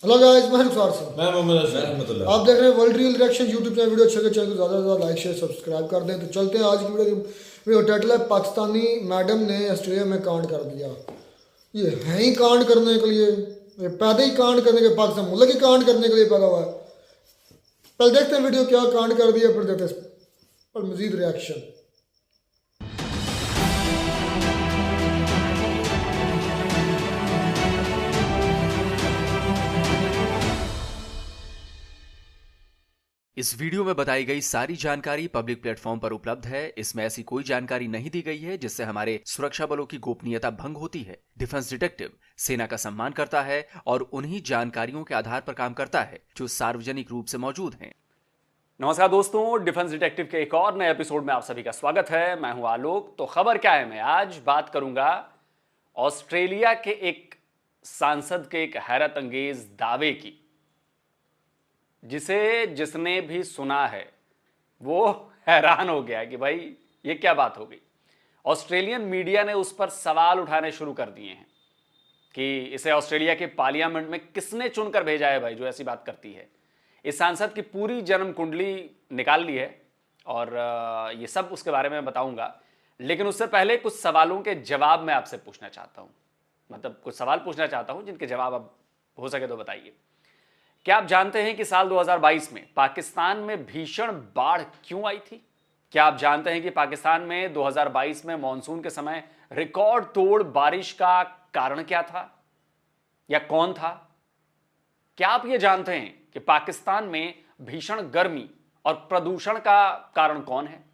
Hello guys, मैं रुखसार सिंह। मैं मोहम्मद अशरफ। आप देख रहे हैं world real reaction YouTube channel. Video अच्छे चैनल को ज़्यादा से ज़्यादा लाइक शेयर सब्सक्राइब कर दें। तो चलते हैं आज की वीडियो टाइटल है पाकिस्तानी मैडम ने ऑस्ट्रेलिया में कांड कर दिया। ये है ही कांड करने के लिए, ये पैदा ही कांड करने के, पाकिस्तान मुल्क ही कांड करने के लिए पैदा हुआ है। पहले देखते हैं वीडियो क्या कांड कर दिया, फिर देते हैं पर मजीद रिएक्शन। इस वीडियो में बताई गई सारी जानकारी पब्लिक प्लेटफॉर्म पर उपलब्ध है। इसमें ऐसी कोई जानकारी नहीं दी गई है जिससे हमारे सुरक्षा बलों की गोपनीयता भंग होती है। डिफेंस डिटेक्टिव सेना का सम्मान करता है और उन्हीं जानकारियों के आधार पर काम करता है जो सार्वजनिक रूप से मौजूद हैं। नमस्कार दोस्तों, डिफेंस डिटेक्टिव के एक और नए एपिसोड में आप सभी का स्वागत है। मैं हूं आलोक। तो खबर क्या है, मैं आज बात करूंगा ऑस्ट्रेलिया के एक सांसद के एक हैरत अंगेज दावे की, जिसे जिसने भी सुना है वो हैरान हो गया कि भाई ये क्या बात हो गई। ऑस्ट्रेलियन मीडिया ने उस पर सवाल उठाने शुरू कर दिए हैं कि इसे ऑस्ट्रेलिया के पार्लियामेंट में किसने चुनकर भेजा है भाई, जो ऐसी बात करती है। इस सांसद की पूरी जन्म कुंडली निकाल ली है और ये सब उसके बारे में बताऊंगा। लेकिन उससे पहले कुछ सवालों के जवाब मैं आपसे पूछना चाहता हूं, मतलब कुछ सवाल पूछना चाहता हूं जिनके जवाब अब हो सके तो बताइए। क्या आप जानते हैं कि साल 2022 में पाकिस्तान में भीषण बाढ़ क्यों आई थी? क्या आप जानते हैं कि पाकिस्तान में 2022 में मॉनसून के समय रिकॉर्ड तोड़ बारिश का कारण क्या था या कौन था? क्या आप ये जानते हैं कि पाकिस्तान में भीषण गर्मी और प्रदूषण का कारण कौन है?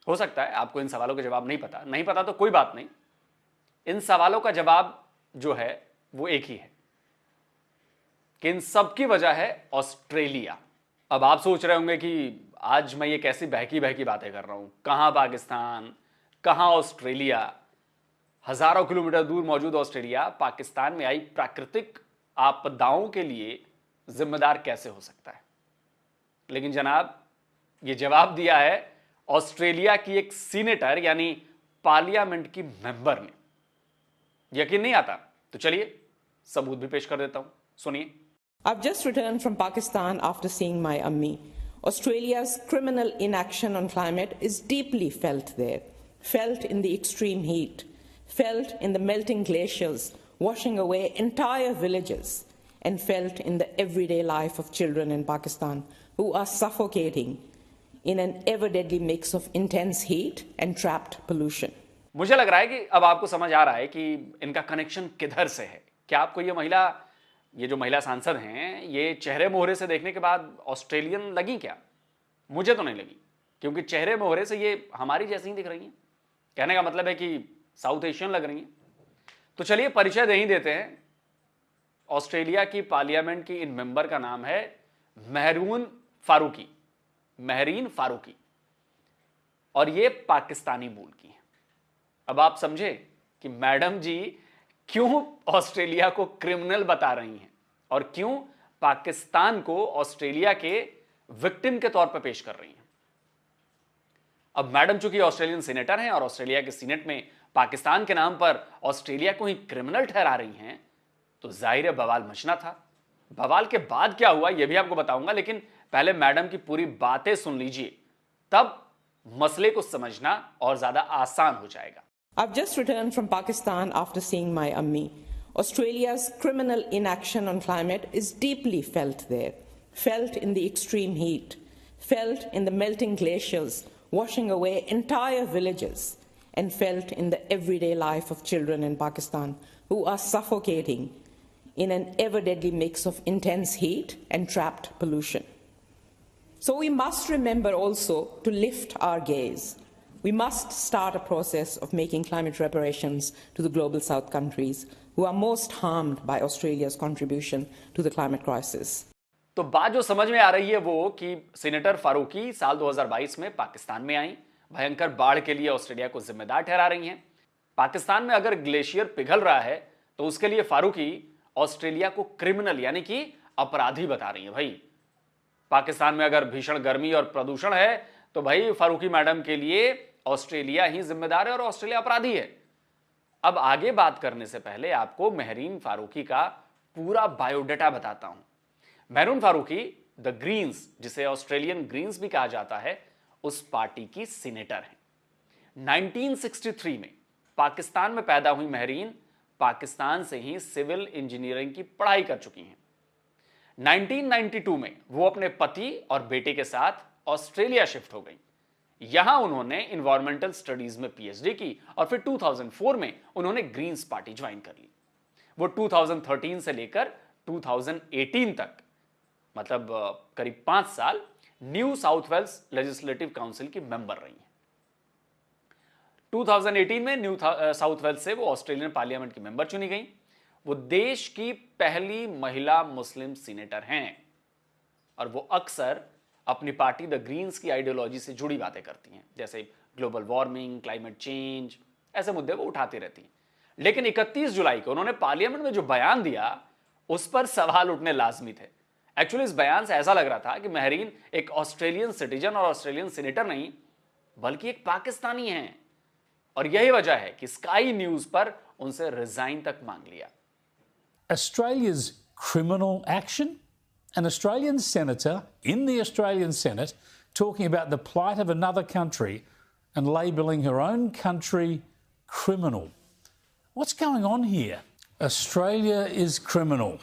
हो सकता है आपको इन सवालों के जवाब नहीं पता तो कोई बात नहीं। इन सवालों का जवाब जो है वो एक ही है कि इन सब की वजह है ऑस्ट्रेलिया। अब आप सोच रहे होंगे कि आज मैं ये कैसी बहकी बहकी बातें कर रहा हूं, कहां पाकिस्तान, कहां ऑस्ट्रेलिया। हजारों किलोमीटर दूर मौजूद ऑस्ट्रेलिया पाकिस्तान में आई प्राकृतिक आपदाओं के लिए जिम्मेदार कैसे हो सकता है? लेकिन जनाब, ये जवाब दिया है ऑस्ट्रेलिया की एक सीनेटर यानी पार्लियामेंट की मेंबर ने। यकीन नहीं आता तो चलिए सबूत भी पेश कर देता हूं, सुनिए। I've just returned from Pakistan after seeing my Ammi. Australia's criminal inaction on climate is deeply felt there, felt in the extreme heat, felt in the melting glaciers washing away entire villages, and felt in the everyday life of children in Pakistan who are suffocating in an ever deadly mix of intense heat and trapped pollution. मुझे लग रहा है कि अब आपको समझ आ रहा है कि इनका कनेक्शन किधर से है। क्या आपको ये जो महिला सांसद हैं, ये चेहरे मोहरे से देखने के बाद ऑस्ट्रेलियन लगी क्या? मुझे तो नहीं लगी, क्योंकि चेहरे मोहरे से ये हमारी जैसी ही दिख रही हैं। कहने का मतलब है कि साउथ एशियन लग रही हैं। तो चलिए परिचय दे ही देते हैं। ऑस्ट्रेलिया की पार्लियामेंट की इन मेंबर का नाम है महरीन फारूकी, और ये पाकिस्तानी मूल की हैं। अब आप समझे कि मैडम जी क्यों ऑस्ट्रेलिया को क्रिमिनल बता रही हैं और क्यों पाकिस्तान को ऑस्ट्रेलिया के विक्टिम के तौर पर पेश कर रही हैं। अब मैडम चूंकि ऑस्ट्रेलियन सीनेटर हैं और ऑस्ट्रेलिया के सीनेट में पाकिस्तान के नाम पर ऑस्ट्रेलिया को ही क्रिमिनल ठहरा रही हैं, तो जाहिर है बवाल मचना था। बवाल के बाद क्या हुआ यह भी आपको बताऊंगा, लेकिन पहले मैडम की पूरी बातें सुन लीजिए, तब मसले को समझना और ज्यादा आसान हो जाएगा। I've just returned from Pakistan after seeing my Ammi. Australia's criminal inaction on climate is deeply felt there, felt in the extreme heat, felt in the melting glaciers washing away entire villages, and felt in the everyday life of children in Pakistan who are suffocating in an ever deadly mix of intense heat and trapped pollution. So we must remember also to lift our gaze. We must start a process of making climate reparations to the global south countries who are most harmed by Australia's contribution to the climate crisis. तो बात जो समझ में आ रही है वो कि senator Farooqui साल 2022 में पाकिस्तान में आई, भयंकर बाढ़ के लिए ऑस्ट्रेलिया को जिम्मेदार ठहरा रही हैं। पाकिस्तान में अगर ग्लेशियर पिघल रहा है तो उसके लिए फारूकी ऑस्ट्रेलिया को क्रिमिनल यानी कि अपराधी बता रही है। भाई पाकिस्तान में अगर भीषण गर्मी और प्रदूषण है तो भाई फारूकी मैडम के लिए ऑस्ट्रेलिया ही जिम्मेदार है और ऑस्ट्रेलिया अपराधी है। अब आगे बात करने से पहले आपको महरीन फारूकी का पूरा बायोडाटा बताता हूं। मेहरून फारूकी द ग्रीन्स, जिसे ऑस्ट्रेलियन ग्रीन्स भी कहा जाता है, उस पार्टी की सीनेटर हैं। 1963 में पाकिस्तान में पैदा हुई महरीन पाकिस्तान से ही सिविल इंजीनियरिंग की पढ़ाई कर चुकी हैं। 1992 में वो अपने पति और बेटे के साथ ऑस्ट्रेलिया शिफ्ट हो गई। यहां उन्होंने इन्वायरमेंटल स्टडीज में पीएचडी की और फिर 2004 में उन्होंने ग्रीन्स पार्टी ज्वाइन कर ली। वो 2013 से लेकर 2018 तक, मतलब करीब 5 साल, New South Wales Legislative Council की मेंबर रही हैं। 2018 में न्यू साउथ वेल्स से वो ऑस्ट्रेलियन पार्लियामेंट की मेंबर चुनी गई। वो देश की पहली महिला मुस्लिम सीनेटर हैं और वो अक्सर अपनी पार्टी द ग्रीन्स की आइडियोलॉजी से जुड़ी बातें करती हैं, जैसे ग्लोबल वार्मिंग, क्लाइमेट चेंज, ऐसे मुद्दे वो उठाती रहती हैं। लेकिन 31 जुलाई को उन्होंने पार्लियामेंट में जो बयान दिया उस पर सवाल उठने लाजमी थे। एक्चुअली इस बयान से ऐसा लग रहा था कि महरीन एक ऑस्ट्रेलियन सिटीजन और ऑस्ट्रेलियन सीनेटर नहीं बल्कि एक पाकिस्तानी हैं, और यही वजह है कि स्काई न्यूज पर उनसे रिजाइन तक मांग लिया। Australia's criminal action? An Australian senator in the Australian Senate talking about the plight of another country and labelling her own country criminal. What's going on here? Australia is criminal.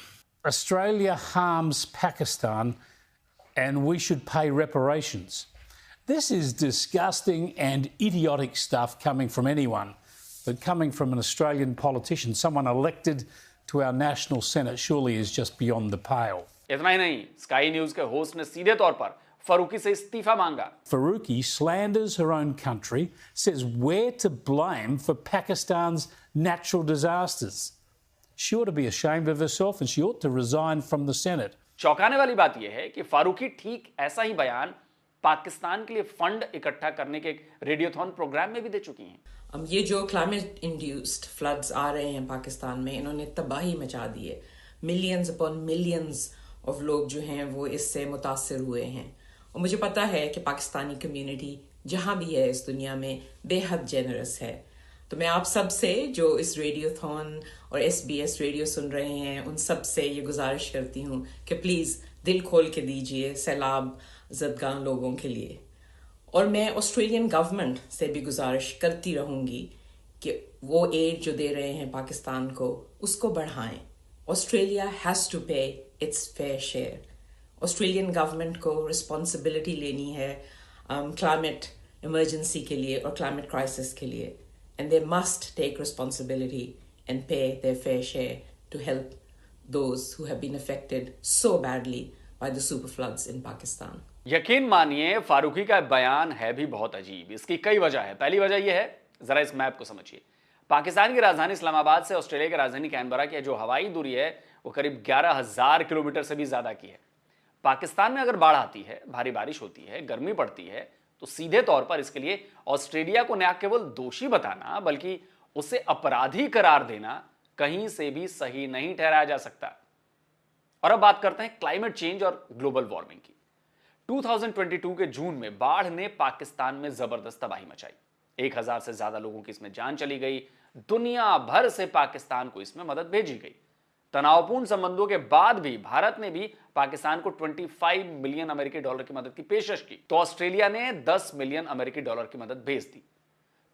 Australia harms Pakistan and we should pay reparations. This is disgusting and idiotic stuff coming from anyone, but coming from an Australian politician, someone elected to our national Senate, surely is just beyond the pale. इतना ही नहीं, sky news के host ने सीधे तौर पर फारूकी से इस्तीफा मांगा। Faruqi slanders her own country, says we're to blame for Pakistan's natural disasters. She ought to be ashamed of herself and she ought to resign from the Senate. चौंकाने वाली बात यह है कि फारूकी ठीक ऐसा ही बयान पाकिस्तान के लिए फंड इकट्ठा करने के एक रेडियोथॉन प्रोग्राम में भी दे चुकी हैं। ये जो क्लाइमेट इंड्यूस्ड फ्लड्स आ रहे हैं पाकिस्तान में, इन्होंने तबाही मचा दी है। मिलियंस अपॉन मिलियंस ऑफ लोग जो हैं वो इससे मुतासिर हुए हैं, और मुझे पता है कि पाकिस्तानी कम्युनिटी जहाँ भी है इस दुनिया में बेहद जेनरस है। तो मैं आप सब से जो इस रेडियोथॉन और SBS रेडियो सुन रहे हैं उन सब से ये गुजारिश करती हूँ कि प्लीज़ दिल खोल के दीजिए सैलाब ज़दगा लोगों के लिए। और मैं ऑस्ट्रेलियन गवर्नमेंट से भी गुजारिश करती रहूँगी कि वो एड जो दे रहे हैं पाकिस्तान को उसको बढ़ाएं। ऑस्ट्रेलिया हैज़ टू पे it's fair share. Australian government को रिस्पॉन्सिबिलिटी लेनी है क्लाइमेट इमरजेंसी के लिए और क्लाइमेट क्राइसिस के लिए, and they must take responsibility and pay their fair share to help those who have been affected so badly by the super floods in Pakistan. यकीन मानिए फारूकी का बयान है भी बहुत अजीब। इसकी कई वजह है। पहली वजह यह है, जरा इस मैप को समझिए। पाकिस्तान की राजधानी इस्लामाबाद से ऑस्ट्रेलिया की राजधानी कैनबरा की जो हवाई दूरी है वो करीब 11,000 किलोमीटर से भी ज्यादा की है। पाकिस्तान में अगर बाढ़ आती है, भारी बारिश होती है, गर्मी पड़ती है, तो सीधे तौर पर इसके लिए ऑस्ट्रेलिया को न केवल दोषी बताना बल्कि उसे अपराधी करार देना कहीं से भी सही नहीं ठहराया जा सकता। और अब बात करते हैं क्लाइमेट चेंज और ग्लोबल वार्मिंग की। 2022 के जून में बाढ़ ने पाकिस्तान में जबरदस्त तबाही मचाई। 1000 से ज्यादा लोगों की इसमें जान चली गई। दुनिया भर से पाकिस्तान को इसमें मदद भेजी गई। तनावपूर्ण संबंधों के बाद भी भारत ने भी पाकिस्तान को 25 मिलियन अमेरिकी डॉलर की मदद की पेशकश की, तो ऑस्ट्रेलिया ने 10 मिलियन अमेरिकी डॉलर की मदद भेज दी।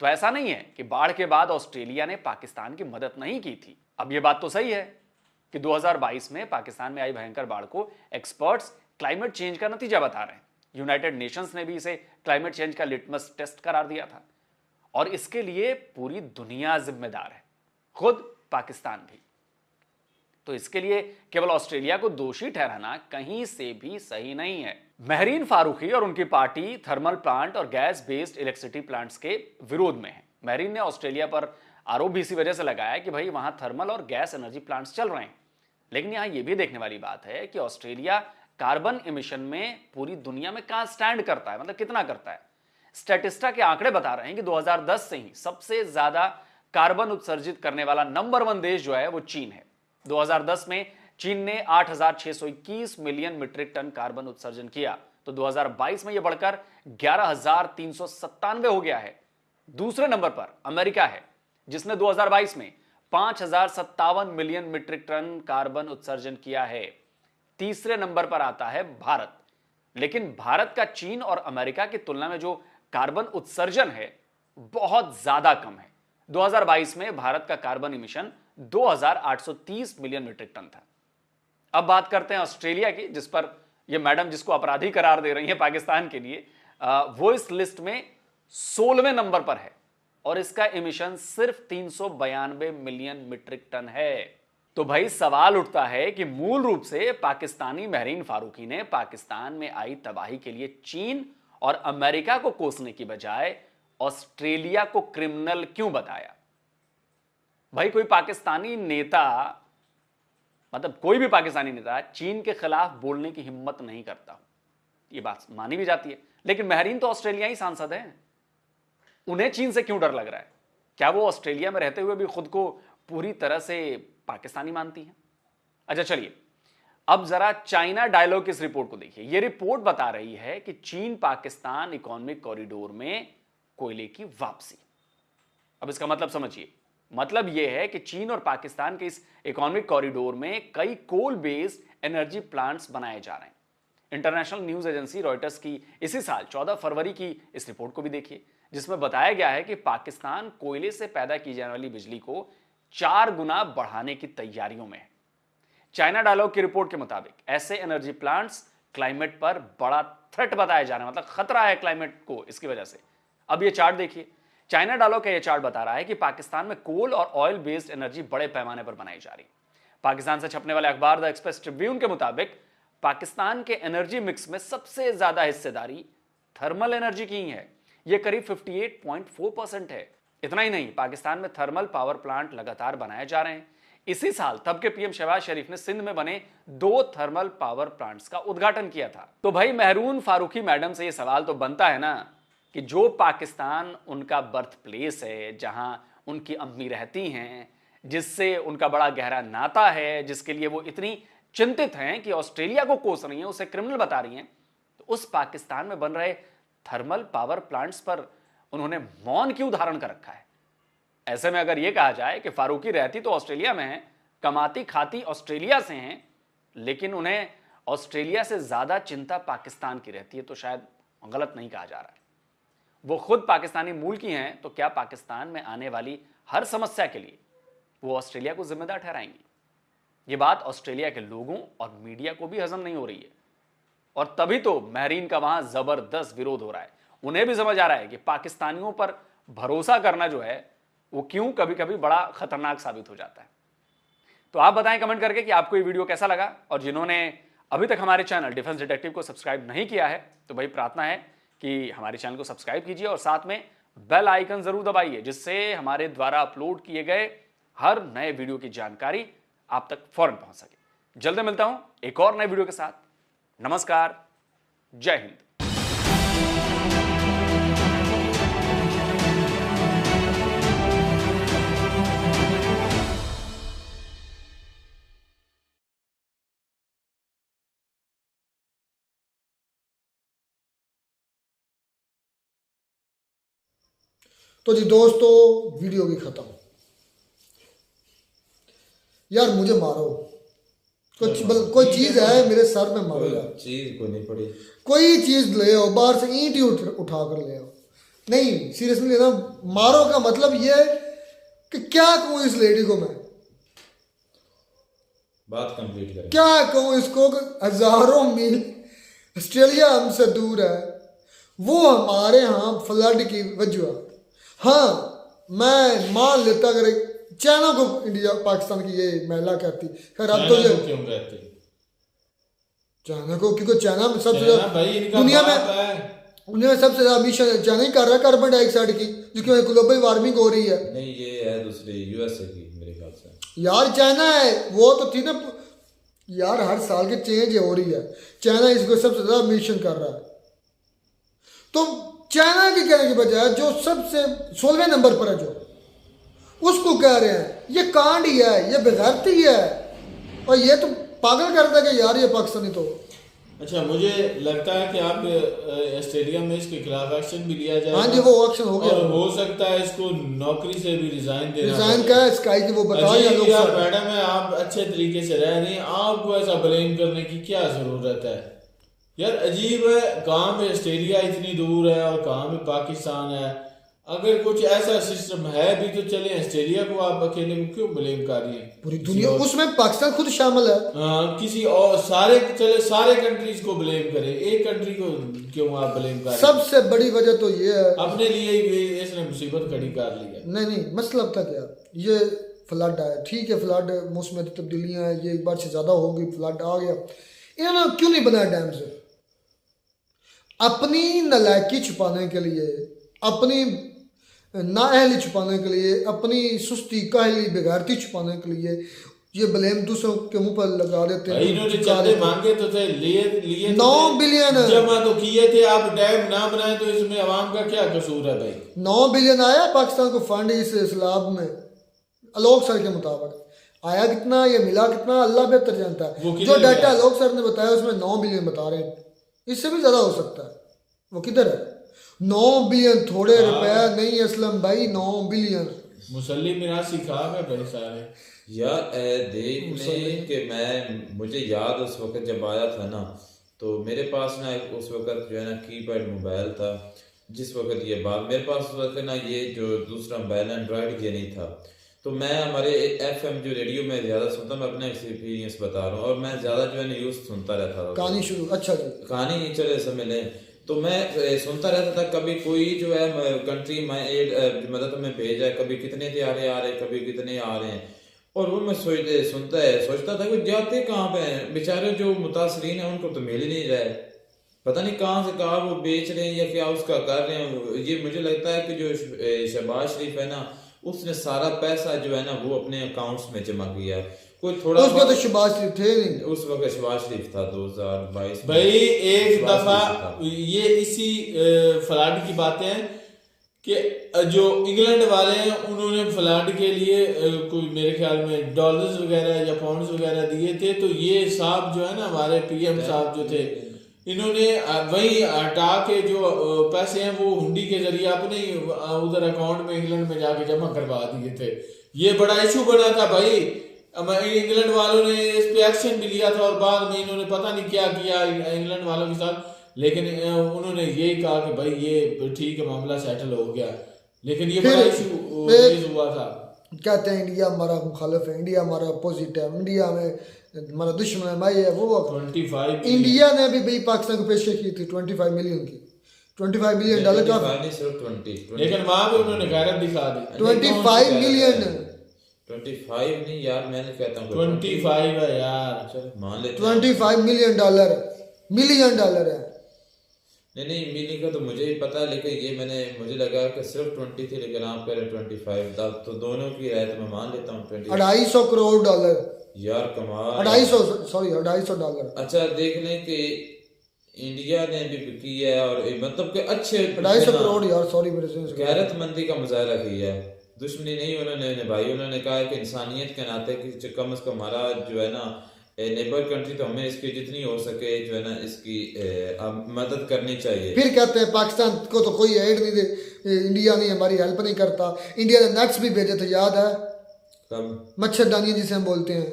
तो ऐसा नहीं है कि बाढ़ के बाद ऑस्ट्रेलिया ने पाकिस्तान की मदद नहीं की थी। अब यह बात तो सही है कि 2022 में पाकिस्तान में आई भयंकर बाढ़ को एक्सपर्ट्स क्लाइमेट चेंज का नतीजा बता रहे हैं। यूनाइटेड नेशंस ने भी इसे क्लाइमेट चेंज का लिटमस टेस्ट करार दिया था, और इसके लिए पूरी दुनिया जिम्मेदार है, खुद पाकिस्तान भी। तो इसके लिए केवल ऑस्ट्रेलिया को दोषी ठहराना कहीं से भी सही नहीं है। महरीन फारूकी और उनकी पार्टी थर्मल प्लांट और गैस बेस्ड इलेक्ट्रिसिटी प्लांट्स के विरोध में है। महरीन ने ऑस्ट्रेलिया पर आरोप भी इसी वजह से लगाया कि भाई वहां थर्मल और गैस एनर्जी प्लांट्स चल रहे हैं। लेकिन यहां यह भी देखने वाली बात है कि ऑस्ट्रेलिया कार्बन इमिशन में पूरी दुनिया में कहां स्टैंड करता है, मतलब कितना करता है। स्टैटिस्टा के आंकड़े बता रहे हैं कि 2010 से ही सबसे ज्यादा कार्बन उत्सर्जित करने वाला नंबर 1 देश जो है वो चीन है। 2010 में चीन ने 8,621 मिलियन मीट्रिक टन कार्बन उत्सर्जन किया, तो 2022 में यह बढ़कर 11,397 हो गया है। दूसरे नंबर पर अमेरिका है जिसने 2022 में 5,057 मिलियन मीट्रिक टन कार्बन उत्सर्जन किया है। तीसरे नंबर पर आता है भारत। लेकिन भारत का चीन और अमेरिका की तुलना में जो कार्बन उत्सर्जन है बहुत ज्यादा कम है। 2022 में भारत का carbon emission 2,830 million metric ton था। अब बात करते हैं ऑस्ट्रेलिया की, जिस पर यह मैडम जिसको अपराधी करार दे रही है पाकिस्तान के लिए, वो इस लिस्ट में 16वें नंबर पर है और इसका इमिशन सिर्फ 392 मिलियन मीट्रिक टन है। तो भाई सवाल उठता है कि मूल रूप से पाकिस्तानी महरीन फारूकी ने पाकिस्तान में आई तबाही के लिए चीन और अमेरिका को कोसने की बजाय ऑस्ट्रेलिया को क्रिमिनल क्यों बताया? भाई कोई पाकिस्तानी नेता, मतलब कोई भी पाकिस्तानी नेता चीन के खिलाफ बोलने की हिम्मत नहीं करता। ये बात मानी भी जाती है, लेकिन महरीन तो ऑस्ट्रेलियाई सांसद हैं। उन्हें चीन से क्यों डर लग रहा है? क्या वो ऑस्ट्रेलिया में रहते हुए भी खुद को पूरी तरह से पाकिस्तानी मानती हैं? अच्छा चलिए, अब जरा चाइना डायलॉग की इस रिपोर्ट को देखिए। यह रिपोर्ट बता रही है कि चीन पाकिस्तान इकोनॉमिक कॉरिडोर में कोयले की वापसी। अब इसका मतलब समझिए। मतलब यह है कि चीन और पाकिस्तान के इस इकोनॉमिक कॉरिडोर में कई कोल बेस्ड एनर्जी प्लांट्स बनाए जा रहे हैं। इंटरनेशनल न्यूज एजेंसी रॉयटर्स की इसी साल 14 फरवरी की इस रिपोर्ट को भी देखिए, जिसमें बताया गया है कि पाकिस्तान कोयले से पैदा की जाने वाली बिजली को 4 गुना बढ़ाने की तैयारियों में है। चाइना डायलॉग की रिपोर्ट के मुताबिक ऐसे एनर्जी प्लांट्स क्लाइमेट पर बड़ा थ्रेट बताए जा रहे हैं, मतलब खतरा है क्लाइमेट को इसकी वजह से। अब ये चार्ट देखिए, चाइना डायलॉग का ये चार्ट बता रहा है कि पाकिस्तान में कोल और ऑयल बेस्ड एनर्जी बड़े पैमाने पर बनाई जा रही है। पाकिस्तान से छपने वाले अखबार द एक्सप्रेस ट्रिब्यून के मुताबिक पाकिस्तान के एनर्जी मिक्स में सबसे ज्यादा हिस्सेदारी थर्मल एनर्जी की ही है। यह करीब 58.4% है। इतना ही नहीं, पाकिस्तान में थर्मल पावर प्लांट लगातार बनाए जा रहे हैं। इसी साल तब के पीएम शहबाज शरीफ ने सिंध में बने 2 थर्मल पावर प्लांट्स का उद्घाटन किया था। तो भाई महरून फारूकी मैडम से यह सवाल तो बनता है ना कि जो पाकिस्तान उनका बर्थ प्लेस है, जहां उनकी अम्मी रहती हैं, जिससे उनका बड़ा गहरा नाता है, जिसके लिए वो इतनी चिंतित हैं कि ऑस्ट्रेलिया को कोस रही हैं, उसे क्रिमिनल बता रही हैं, तो उस पाकिस्तान में बन रहे थर्मल पावर प्लांट्स पर उन्होंने मौन क्यों धारण कर रखा है? ऐसे में अगर यह कहा जाए कि फारूकी रहती तो ऑस्ट्रेलिया में है, कमाती खाती ऑस्ट्रेलिया से हैं, लेकिन उन्हें ऑस्ट्रेलिया से ज्यादा चिंता पाकिस्तान की रहती है, तो शायद गलत नहीं कहा जा रहा है। वो खुद पाकिस्तानी मूल की हैं, तो क्या पाकिस्तान में आने वाली हर समस्या के लिए वो ऑस्ट्रेलिया को जिम्मेदार ठहराएंगी? ये बात ऑस्ट्रेलिया के लोगों और मीडिया को भी हजम नहीं हो रही है, और तभी तो महरीन का वहां जबरदस्त विरोध हो रहा है। उन्हें भी समझ आ रहा है कि पाकिस्तानियों पर भरोसा करना जो है वो क्यों कभी कभी बड़ा खतरनाक साबित हो जाता है। तो आप बताएं कमेंट करके कि आपको ये वीडियो कैसा लगा, और जिन्होंने अभी तक हमारे चैनल डिफेंस डिटेक्टिव को सब्सक्राइब नहीं किया है तो भाई प्रार्थना है कि हमारे चैनल को सब्सक्राइब कीजिए और साथ में बेल आइकन जरूर दबाइए, जिससे हमारे द्वारा अपलोड किए गए हर नए वीडियो की जानकारी आप तक फौरन पहुंच सके। जल्दी मिलता हूं एक और नए वीडियो के साथ। नमस्कार, जय हिंद। तो जी दोस्तों, वीडियो भी खत्म। यार मुझे मारो, कोई चीज है मेरे सर में मारो यार। चीज को नहीं पड़ी, कोई चीज ले आओ, बाहर से ईंट ही उठा कर ले आओ। नहीं सीरियसली लेना, मारो का मतलब ये है कि क्या कहूँ इस लेडी को मैं, बात कंप्लीट करें। क्या कहूँ इसको कि हजारों मील ऑस्ट्रेलिया हमसे दूर है, वो हमारे यहाँ फ्लड की वजह। हाँ मैं मान लेता अगर चाइना को इंडिया पाकिस्तान की ये महिला कहती, खैर अब तो ये क्यों कहती चाइना को, क्योंकि चाइना में सबसे चाइना भाई इनका दुनिया बात में है। उन्हें सबसे ज्यादा मिशन चाइना ही कर रहा है कार्बन डाइऑक्साइड की, जिसकी वजह ग्लोबल वार्मिंग हो रही है। नहीं ये है दूसरी यूएसए की मेरे ख्याल से। यार चाइना है वो तो थी ना यार, हर साल की चेंज हो रही है। चाइना इसको सबसे ज्यादा मिशन कर रहा है, तो चाइना के कहने की बजाय जो सबसे 16वें नंबर पर है, जो उसको कह रहे हैं ये कांड ही है, ये बेगैरती है, और ये तो पागल करता है कि यार ये पाकिस्तानी तो अच्छा, मुझे लगता है कि आप ऑस्ट्रेलिया में इसके खिलाफ एक्शन भी लिया जाए। हाँ जी, वो एक्शन हो गया और हो सकता है इसको नौकरी से भी रिजाइन देना। रिजाइन का है स्काई की, वो बताओ या लोग यार मैडम है, आप अच्छे तरीके से रह रही हैं, आपको ऐसा ब्लेम करने की क्या जरूरत है यार? अजीब है, कहाँ पे ऑस्ट्रेलिया इतनी दूर है और कहाँ पे पाकिस्तान है। अगर कुछ ऐसा सिस्टम है भी तो चले, ऑस्ट्रेलिया को आप अकेले को क्यों ब्लेम कर रही हैं? पूरी दुनिया, उसमें पाकिस्तान खुद शामिल है। किसी और सारे कंट्रीज को ब्लेम करें, एक कंट्री को क्यों आप ब्लेम कर रहे हैं? सबसे बड़ी वजह तो ये है, अपने लिए ही इसने मुसीबत खड़ी कर ली है। नहीं मसला अब तक यार, ये फ्लड आया, ठीक है, फ्लड मौसम में तब्दीलियां हैं, ये एक बार से ज्यादा होगी, फ्लड आ गया, इन्होंने क्यों नहीं बनाया डैम से? अपनी नालायकी छुपाने के लिए, अपनी नाअहली छुपाने के लिए, अपनी सुस्ती काहली बेगैरती छुपाने के लिए ये ब्लेम दूसरों के मुंह पर लगा देते हैं। इन्होंने चंदे मांगे तो थे, लिए 9 बिलियन जमा तो किए थे, आप डैम ना बनाए तो इसमें अवाम का क्या कसूर है भाई? 9 बिलियन आया पाकिस्तान को फंड इस सैलाब में, आलोक सर के मुताबिक आया कितना, ये मिला कितना, अल्लाह बेहतर जानता है। जो डाटा आलोक सर ने बताया उसमें 9 बिलियन बता रहे हैं, इससे भी ज्यादा हो सकता है। वो किधर है? 9 बिलियन थोड़े रुपया नहीं असलम भाई, 9 बिलियन। मुसल्ली मिरासी खा गए बड़े सारे यार। देखने कि मुझे याद उस वक्त जब आया था ना, तो मेरे पास ना उस वक्त जो है ना कीपैड मोबाइल था। जिस वक्त ये बात मेरे पास उस वक्त ना, ये जो दूसरा मोबाइल एंड्रॉयड ये नहीं था, तो मैं हमारे FM जो रेडियो में ज़्यादा सुनता, मैं अपना एक्सपीरियंस बता रहा हूँ, और मैं ज़्यादा जो है ना न्यूज़ सुनता रहता था। कहानी शुरू, अच्छा जी, कहानी नहीं चले समय लें, तो मैं सुनता रहता था। कभी कोई जो है कंट्री में मदद में भेज है, कभी कितने तैयारे आ रहे हैं, कभी कितने आ रहे हैं, और वो मैं सोचता था कि जाते कहाँ पे हैं बेचारे जो मुतासरीन हैं, उनको तो मिल ही नहीं रहा है, पता नहीं कहाँ से कहाँ वो बेच रहे हैं या क्या उसका कर रहे हैं। ये मुझे लगता है कि जो शहबाज शरीफ है ना, उसने सारा पैसा जो है ना वो अपने अकाउंट्स में जमा किया। कोई थोड़ा उस वक्त तो शहबाज शरीफ थे नहीं, उस वक्त शहबाज शरीफ था 2022 में। भाई एक दफा ये इसी फ्लड की बातें हैं कि जो इंग्लैंड वाले हैं उन्होंने फ्लड के लिए कोई मेरे ख्याल में डॉलर्स वगैरह या पाउंड्स वगैरह दिए थे, तो ये साहब जो है ना हमारे PM साहब जो थे, इन्होंने वही हटा के जो पैसे हैं वो हुंडी के जरिए अपने उधर अकाउंट में इंग्लैंड में जाके जमा करवा दिए थे। ये बड़ा इशू बना था भाई, इंग्लैंड वालों ने इस पे एक्शन भी लिया था, और बाद में इन्होंने पता नहीं क्या किया इंग्लैंड वालों के साथ, लेकिन उन्होंने यही कहा कि भाई ये ठीक है, मामला सेटल हो गया, लेकिन ये बड़ा इशू रेज हुआ था। कहते हैं इंडिया हमारा मुखालिफ है, इंडिया हमारा अपोजिट है, इंडिया में हमारा दुश्मन है, भाई है वो 25 इंडिया ने भी भाई पाकिस्तान को पेशकश की थी 25 मिलियन की, $25 मिलियन का, लेकिन वहां पे उन्होंने गैरत दिखा दी। 25 मिलियन 25 नहीं यार, मैंने कहता हूँ 25 है यार, चलो मान लेते हैं। $25 मिलियन है। नहीं मिली का तो मुझे ही पता है, लेकिन ये मुझे लगा कि सिर्फ 20 थी, लेकिन आप कह रहे 25, तो दोनों की राय तो मैं मान लेता हूँ। $250 करोड़ यार कमाल। 250 डॉलर। अच्छा, देख लें कि इंडिया ने भी किया है, और मतलब कि अच्छे 250 करोड़ यार, सॉरी मेरे से, गैरतमंदी का मुजाहरा किया है, दुश्मनी नहीं उन्होंने निभाई। उन्होंने कहा कि इंसानियत के नाते कि कम से कम हमारा जो है ना नेबर कंट्री, तो हमें इसकी जितनी हो सके जो है ना इसकी मदद करनी चाहिए। फिर कहते हैं पाकिस्तान को तो कोई एड नहीं दे, इंडिया नहीं हमारी हेल्प नहीं करता। इंडिया ने नेट्स भी भेजे थे, याद है? कब? मच्छरदानी जिसे हम बोलते हैं।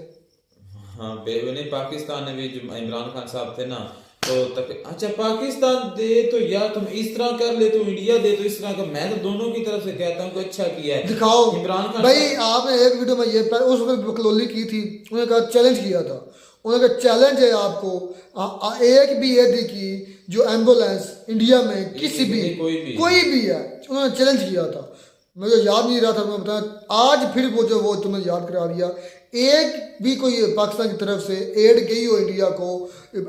हाँ नहीं, पाकिस्तान ने भी जो इमरान खान साहब थे ना, तो तक अच्छा पाकिस्तान दे तो यार तुम इस तरह कर ले, तो इंडिया दे तो इस तरह का। मैं तो दोनों की तरफ से कहता हूँ कि अच्छा किया है, दिखाओ इमरान खान भाई। आपने एक वीडियो में ये उस वक्त बकलोली की थी, उन्होंने कहा चैलेंज किया था, उन्होंने कहा चैलेंज है आपको, एक भी ये की जो एम्बुलेंस इंडिया में किसी भी कोई भी है, उन्होंने चैलेंज किया था। मुझे याद नहीं रहा था, मैं बताया आज फिर वो तुम्हें याद करा दिया। एक भी कोई पाकिस्तान की तरफ से एड गई हो इंडिया को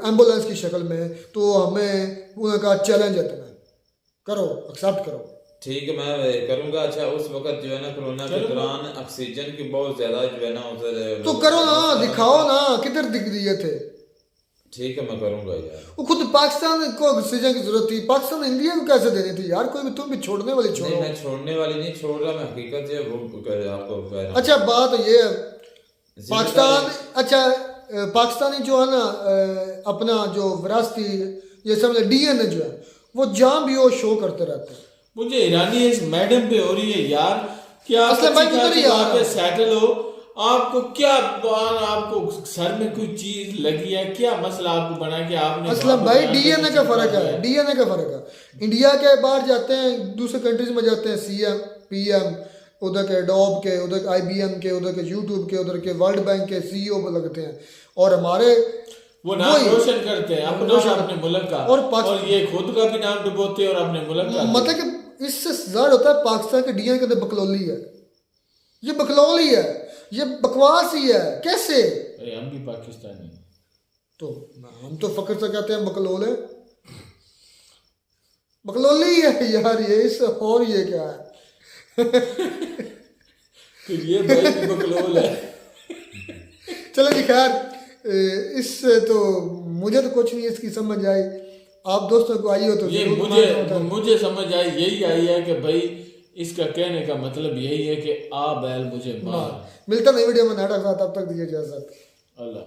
एम्बुलेंस की शक्ल में, तो हमें उन्होंने कहा चैलेंज है, तुम्हें करो, एक्सेप्ट करो। ठीक है, मैं करूंगा। अच्छा, उस वक्त जो है ना कोरोना के दौरान ऑक्सीजन की बहुत ज्यादा जो है ना उधर, तो करो ना, दिखाओ ना किधर दिख दिए थे। ठीक है, मैं करूंगा यार। वो खुद पाकिस्तान को ऑक्सीजन की जरूरत थी, पाकिस्तान इंडिया को कैसे देनी थी यार? कोई तुम भी छोड़ने वाली छोड़ो। नहीं, मैं छोड़ने वाली नहीं छोड़ रहा, मैं हकीकत है वो आपको। अच्छा, बात ये है पाकिस्तान, अच्छा पाकिस्तानी जो है ना अपना जो विरासती ये समझ डीएनए जो है वो जहाँ भी वो शो करते रहते हैं। मुझे ईरानी इस मैडम पे हो रही है यार, क्या असलम भाई उधर ही आप सेटल हो, आपको क्या आपको सर में कोई चीज लगी है, क्या मसला आपको बना कि आपने असलम भाई डीएनए का फर्क है, डीएनए का फर्क है। इंडिया के बाहर जाते हैं, दूसरे कंट्रीज में जाते हैं, सीएम पीएम उधर के डॉब के, उधर के आईबीएम के, उधर के यूट्यूब के, उधर के वर्ल्ड बैंक के सीईओ लगते हैं और हमारे वो नाम रोशन करते हैं अपना अपने मुल्क का और ये खुद का भी नाम डुबोते हैं और अपने मुल्क का। मतलब कि इससे जाहिर होता है पाकिस्तान के डीएनए के अंदर बकलौली है, ये बकलौली है, ये बकवास ही है। कैसे हम भी पाकिस्तानी तो हम तो फकर से कहते हैं बकलोल है, बकलौली है यार ये, इस और ये क्या है तो ये भाई बकलोल है। चलो जी खैर, इससे तो मुझे तो कुछ नहीं इसकी समझ आई, आप दोस्तों को आई हो तो ये मुझे समझ आई, यही आई है कि भाई इसका कहने का मतलब यही है कि आ बैल मुझे मार। मिलता नहीं वीडियो में नाटक साथ, तब तक दीजिए इजाजत। अल्लाह।